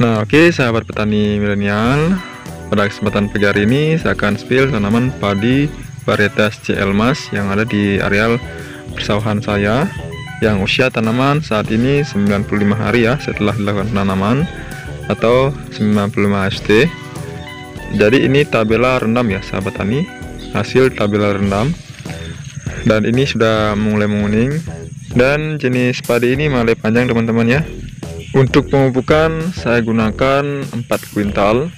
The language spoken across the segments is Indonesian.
Nah, oke, sahabat petani milenial, pada kesempatan pagi hari ini saya akan spill tanaman padi varietas CL Mas yang ada di areal persawahan saya, yang usia tanaman saat ini 95 hari ya setelah dilakukan penanaman, atau 95 ST. Jadi ini tabela rendam ya sahabat tani, hasil tabela rendam, dan ini sudah mulai menguning. Dan jenis padi ini mulai panjang teman-teman ya. Untuk pemupukan saya gunakan 4 kuintal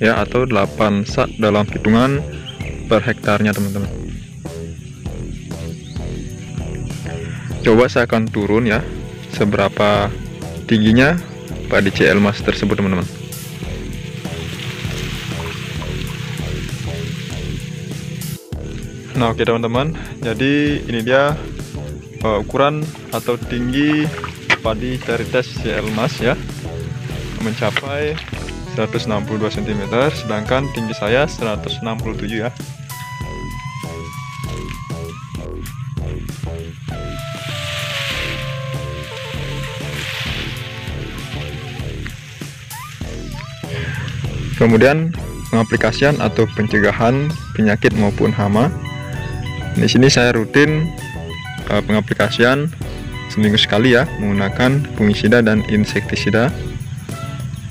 ya, atau 8 sak dalam hitungan per hektarnya teman-teman. Coba saya akan turun ya seberapa tingginya padi CL Mas tersebut teman-teman. Nah, oke teman-teman, jadi ini dia ukuran atau tinggi padi varietas CL Mas ya, mencapai 162 cm, sedangkan tinggi saya 167 ya. Kemudian pengaplikasian atau pencegahan penyakit maupun hama. Di sini saya rutin pengaplikasian seminggu sekali ya, menggunakan fungisida dan insektisida.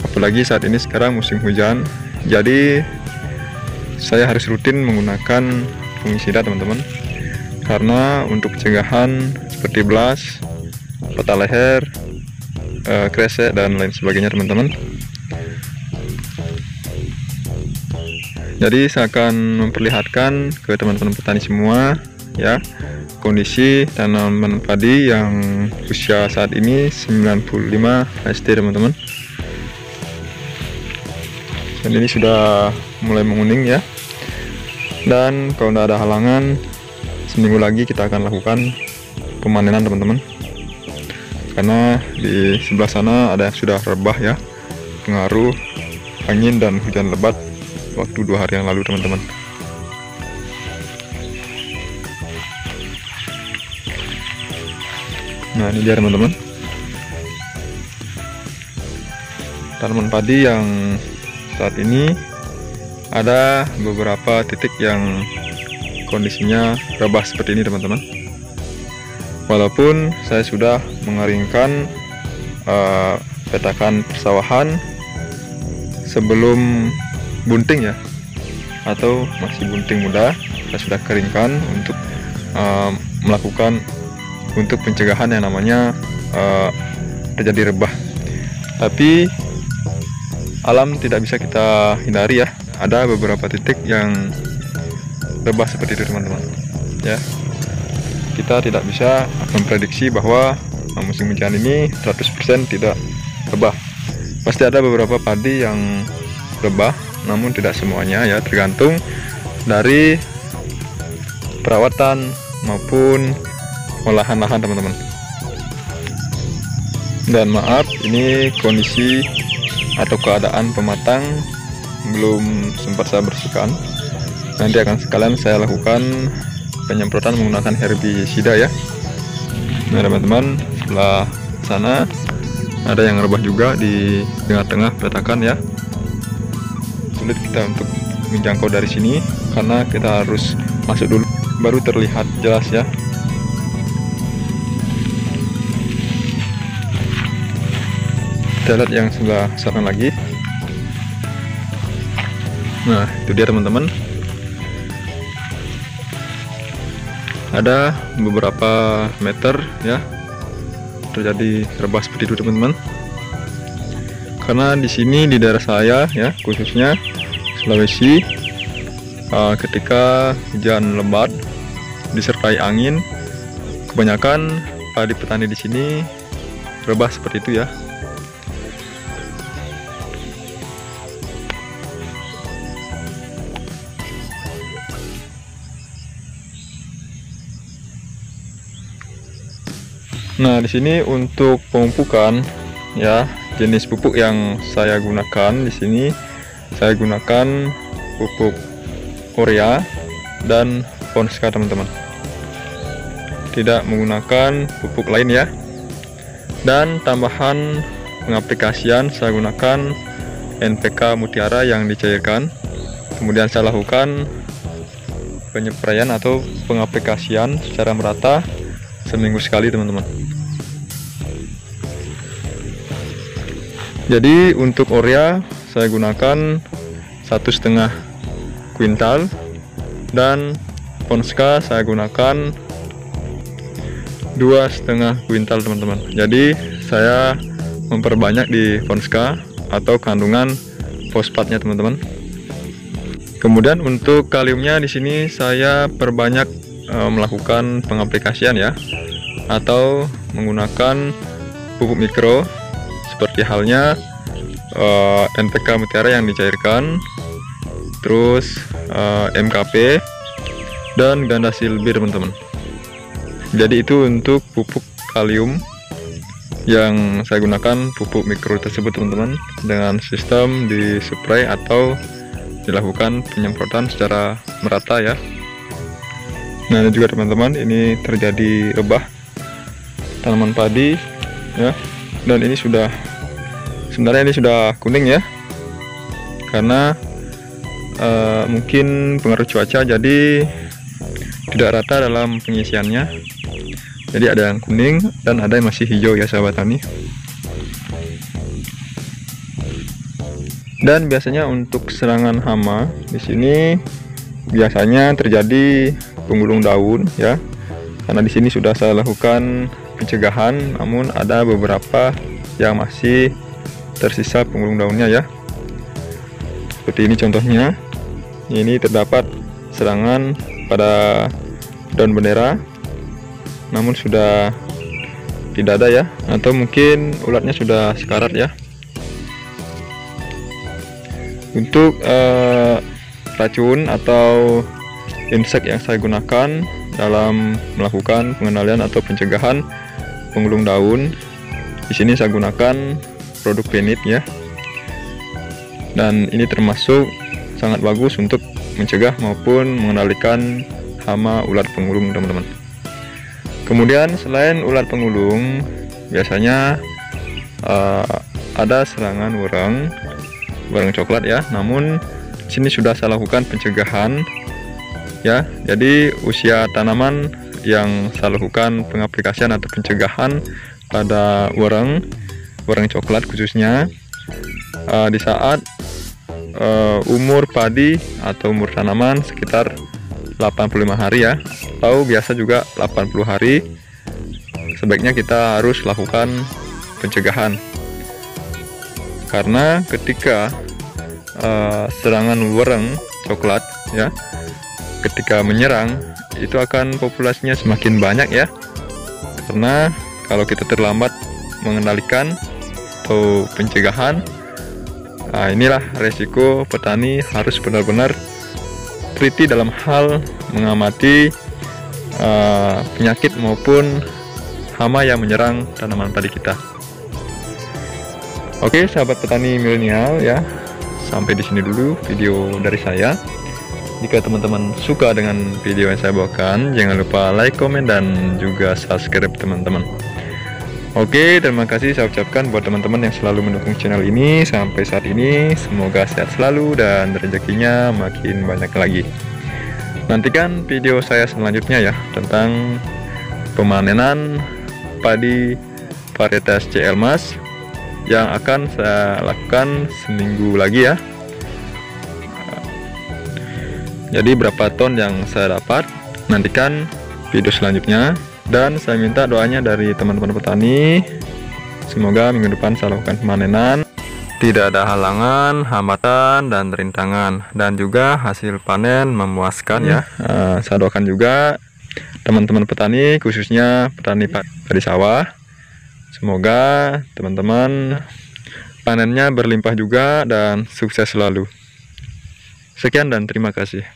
Apalagi saat ini sekarang musim hujan, jadi saya harus rutin menggunakan fungisida teman-teman, karena untuk pencegahan seperti blas, patah leher, kresek dan lain sebagainya teman-teman. Jadi saya akan memperlihatkan ke teman-teman petani semua ya, kondisi tanaman padi yang usia saat ini 95 ST teman-teman. Dan ini sudah mulai menguning ya. Dan kalau tidak ada halangan, seminggu lagi kita akan lakukan pemanenan teman-teman. Karena di sebelah sana ada yang sudah rebah ya, pengaruh angin dan hujan lebat waktu 2 hari yang lalu teman-teman. Nah, ini dia teman-teman, tanaman padi yang saat ini ada beberapa titik yang kondisinya rebah seperti ini teman-teman. Walaupun saya sudah mengeringkan petakan persawahan sebelum bunting ya, atau masih bunting muda, saya sudah keringkan untuk melakukan untuk pencegahan yang namanya terjadi rebah. Tapi alam tidak bisa kita hindari ya, ada beberapa titik yang rebah seperti itu teman-teman ya. Kita tidak bisa memprediksi bahwa musim hujan ini 100% tidak rebah. Pasti ada beberapa padi yang rebah, namun tidak semuanya ya, tergantung dari perawatan maupun olahan lahan teman-teman. Dan maaf, ini kondisi atau keadaan pematang belum sempat saya bersihkan. Nanti akan sekalian saya lakukan penyemprotan menggunakan herbisida ya. Nah teman-teman, sebelah sana ada yang rebah juga di tengah-tengah petakan ya. Sulit kita untuk menjangkau dari sini karena kita harus masuk dulu baru terlihat jelas ya. Kita lihat yang sebelah sana lagi. Nah, itu dia teman-teman, ada beberapa meter ya terjadi rebah seperti itu teman-teman. Karena di sini di daerah saya ya, khususnya Sulawesi, ketika hujan lebat disertai angin, kebanyakan padi petani di sini rebah seperti itu ya. Nah, di sini untuk pemupukan ya, jenis pupuk yang saya gunakan di sini, saya gunakan pupuk urea dan Ponska teman-teman. Tidak menggunakan pupuk lain ya. Dan tambahan pengaplikasian saya gunakan NPK Mutiara yang dicairkan. Kemudian saya lakukan penyepraian atau pengaplikasian secara merata seminggu sekali, teman-teman. Jadi untuk urea saya gunakan 1,5 kuintal, dan Ponska saya gunakan 2,5 kuintal, teman-teman. Jadi saya memperbanyak di Ponska atau kandungan fosfatnya, teman-teman. Kemudian untuk kaliumnya di sini saya perbanyak melakukan pengaplikasian ya, atau menggunakan pupuk mikro seperti halnya NPK Mutiara yang dicairkan, terus MKP dan ganda silbir, teman-teman. Jadi itu untuk pupuk kalium yang saya gunakan, pupuk mikro tersebut, teman-teman, dengan sistem dispray atau dilakukan penyemprotan secara merata ya. Nah, ini juga teman-teman, ini terjadi rebah tanaman padi ya, dan ini sebenarnya ini sudah kuning ya, karena mungkin pengaruh cuaca jadi tidak rata dalam pengisiannya. Jadi ada yang kuning dan ada yang masih hijau ya, sahabat tani. Dan biasanya untuk serangan hama di sini biasanya terjadi penggulung daun ya, karena di sini sudah saya lakukan pencegahan, namun ada beberapa yang masih tersisa penggulung daunnya ya. Seperti ini contohnya, ini terdapat serangan pada daun bendera, namun sudah tidak ada ya, atau mungkin ulatnya sudah sekarat ya. Untuk racun atau insek yang saya gunakan dalam melakukan pengendalian atau pencegahan penggulung daun, di sini saya gunakan produk Penit ya, dan ini termasuk sangat bagus untuk mencegah maupun mengendalikan hama ulat penggulung, teman-teman. Kemudian selain ulat penggulung, biasanya ada serangan wereng coklat ya, namun sini sudah saya lakukan pencegahan ya. Jadi usia tanaman yang saya lakukan pengaplikasian atau pencegahan pada wereng coklat khususnya di saat umur padi atau umur tanaman sekitar 85 hari ya, atau biasa juga 80 hari, sebaiknya kita harus lakukan pencegahan. Karena ketika serangan wereng coklat ya, ketika menyerang itu akan populasinya semakin banyak ya, karena kalau kita terlambat mengendalikan atau pencegahan, nah inilah resiko petani harus benar-benar teliti dalam hal mengamati penyakit maupun hama yang menyerang tanaman padi kita. Oke, sahabat petani milenial ya, sampai di sini dulu video dari saya. Jika teman-teman suka dengan video yang saya bawakan, jangan lupa like, komen, dan juga subscribe, teman-teman. Oke, terima kasih saya ucapkan buat teman-teman yang selalu mendukung channel ini sampai saat ini. Semoga sehat selalu dan rezekinya makin banyak lagi. Nantikan video saya selanjutnya ya, tentang pemanenan padi varietas C. Elmas yang akan saya lakukan seminggu lagi ya. Jadi berapa ton yang saya dapat, nantikan video selanjutnya. Dan saya minta doanya dari teman-teman petani, semoga minggu depan saya lakukan pemanenan, tidak ada halangan, hambatan, dan rintangan, dan juga hasil panen memuaskan ya. Saya doakan juga teman-teman petani, khususnya petani padi sawah, semoga teman-teman panennya berlimpah juga dan sukses selalu. Sekian dan terima kasih.